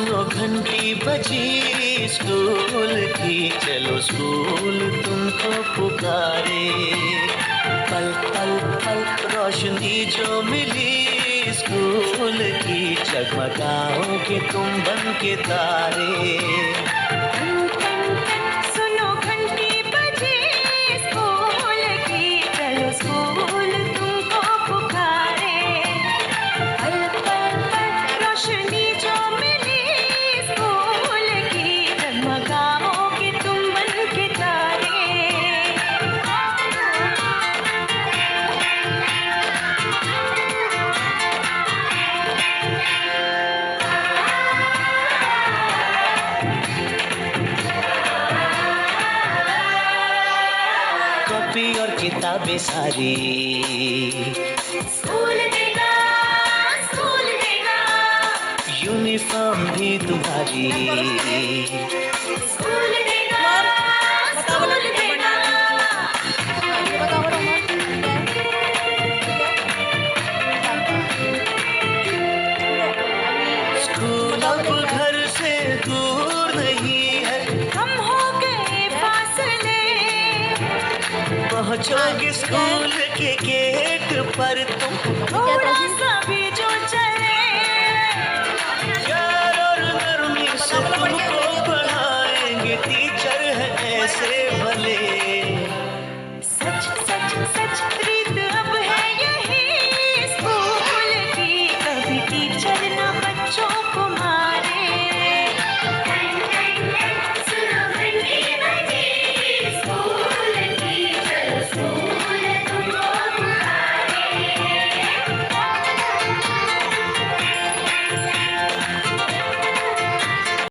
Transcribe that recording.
सुनो घंटी बजी स्कूल की, चलो स्कूल तुमको पुकारे। पल पल पल रोशनी जो मिली स्कूल की, जगमगाओगे तुम बन के तारे। सुनो घंटी बजी स्कूल की, चलो स्कूल तुमको पुकारे। पल पल पल रोशनी जो मिली स्कूल की, जगमगाओगे तुम बन के तारे। कॉपी और किताबें सारी स्कूल देगा, स्कूल देगा। यूनिफॉर्म भी तुम्हारी स्कूल देगा, स्कूल देगा। स्कूल अब घर से दूर नहीं है, हम हो गए फासले। पहुंचोगे स्कूल के गेट पर तुम थोड़ा सा